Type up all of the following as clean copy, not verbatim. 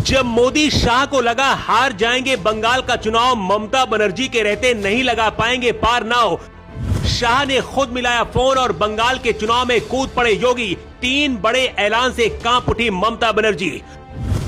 जब मोदी शाह को लगा हार जाएंगे बंगाल का चुनाव, ममता बनर्जी के रहते नहीं लगा पाएंगे पार नाव, शाह ने खुद मिलाया फोन और बंगाल के चुनाव में कूद पड़े योगी। 3 बड़े ऐलान से कांप उठी ममता बनर्जी।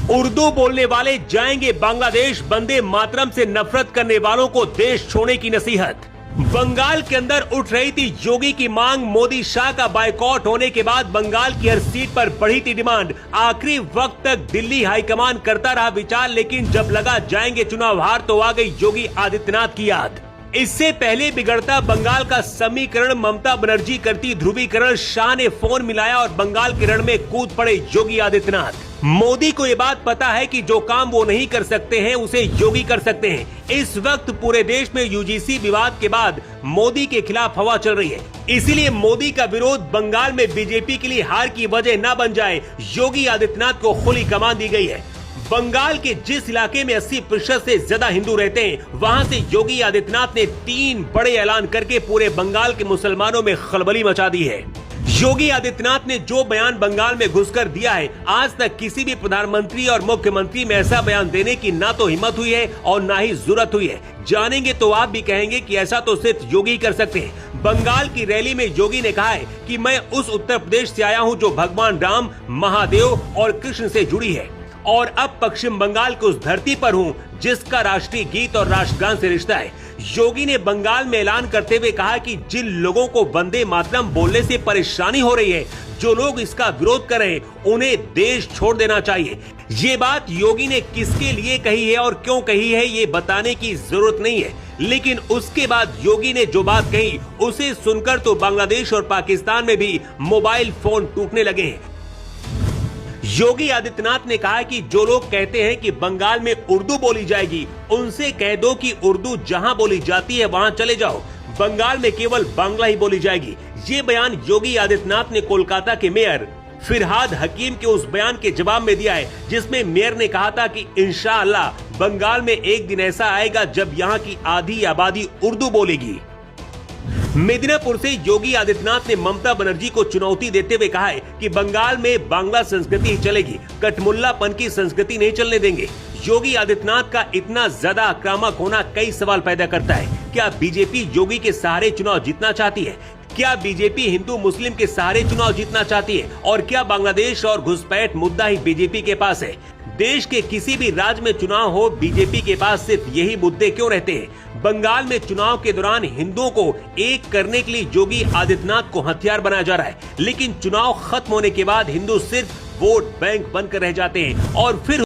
उर्दू बोलने वाले जाएंगे बांग्लादेश, वंदे मातरम से नफरत करने वालों को देश छोड़ने की नसीहत। बंगाल के अंदर उठ रही थी योगी की मांग, मोदी शाह का बायकॉट होने के बाद बंगाल की हर सीट पर बढ़ी थी डिमांड। आखिरी वक्त तक दिल्ली हाईकमान करता रहा विचार, लेकिन जब लगा जाएंगे चुनाव हार तो आ गई योगी आदित्यनाथ की याद। इससे पहले बिगड़ता बंगाल का समीकरण, ममता बनर्जी करती ध्रुवीकरण, शाह ने फोन मिलाया और बंगाल के रण में कूद पड़े योगी आदित्यनाथ। मोदी को ये बात पता है कि जो काम वो नहीं कर सकते हैं उसे योगी कर सकते हैं। इस वक्त पूरे देश में यूजीसी विवाद के बाद मोदी के खिलाफ हवा चल रही है, इसीलिए मोदी का विरोध बंगाल में बीजेपी के लिए हार की वजह न बन जाए, योगी आदित्यनाथ को खुली कमान दी गई है। बंगाल के जिस इलाके में 80% से ज्यादा हिंदू रहते हैं, वहां से योगी आदित्यनाथ ने 3 बड़े ऐलान करके पूरे बंगाल के मुसलमानों में खलबली मचा दी है। योगी आदित्यनाथ ने जो बयान बंगाल में घुसकर दिया है, आज तक किसी भी प्रधानमंत्री और मुख्यमंत्री में ऐसा बयान देने की ना तो हिम्मत हुई है और ना ही जरूरत हुई है। जानेंगे तो आप भी कहेंगे कि ऐसा तो सिर्फ योगी कर सकते हैं। बंगाल की रैली में योगी ने कहा है कि मैं उस उत्तर प्रदेश से आया हूं जो भगवान राम, महादेव और कृष्ण से जुड़ी है, और अब पश्चिम बंगाल की उस धरती पर हूं जिसका राष्ट्रीय गीत और राष्ट्रगान से रिश्ता है। योगी ने बंगाल में ऐलान करते हुए कहा कि जिन लोगों को वंदे मातरम बोलने से परेशानी हो रही है, जो लोग इसका विरोध कर रहे हैं, उन्हें देश छोड़ देना चाहिए। ये बात योगी ने किसके लिए कही है और क्यों कही है ये बताने की जरूरत नहीं है, लेकिन उसके बाद योगी ने जो बात कही उसे सुनकर तो बांग्लादेश और पाकिस्तान में भी मोबाइल फोन टूटने लगे हैं। योगी आदित्यनाथ ने कहा कि जो लोग कहते हैं कि बंगाल में उर्दू बोली जाएगी, उनसे कह दो कि उर्दू जहां बोली जाती है वहां चले जाओ, बंगाल में केवल बांग्ला ही बोली जाएगी। ये बयान योगी आदित्यनाथ ने कोलकाता के मेयर फिरहाद हकीम के उस बयान के जवाब में दिया है, जिसमें मेयर ने कहा था कि इंशाअल्लाह बंगाल में एक दिन ऐसा आएगा जब यहाँ की आधी आबादी उर्दू बोलेगी। मिदनापुर से योगी आदित्यनाथ ने ममता बनर्जी को चुनौती देते हुए कहा है कि बंगाल में बांग्ला संस्कृति ही चलेगी, कठमुल्लापन की संस्कृति नहीं चलने देंगे। योगी आदित्यनाथ का इतना ज्यादा आक्रामक होना कई सवाल पैदा करता है। क्या बीजेपी योगी के सहारे चुनाव जीतना चाहती है? क्या बीजेपी हिंदू मुस्लिम के सहारे चुनाव जीतना चाहती है? और क्या बांग्लादेश और घुसपैठ मुद्दा ही बीजेपी के पास है? देश के किसी भी राज्य में चुनाव हो, बीजेपी के पास सिर्फ यही मुद्दे क्यों रहते हैं? बंगाल में चुनाव के दौरान हिंदुओं को एक करने के लिए योगी आदित्यनाथ को हथियार बनाया जा रहा है, लेकिन चुनाव खत्म होने के बाद हिंदू सिर्फ वोट बैंक बनकर रह जाते हैं और फिर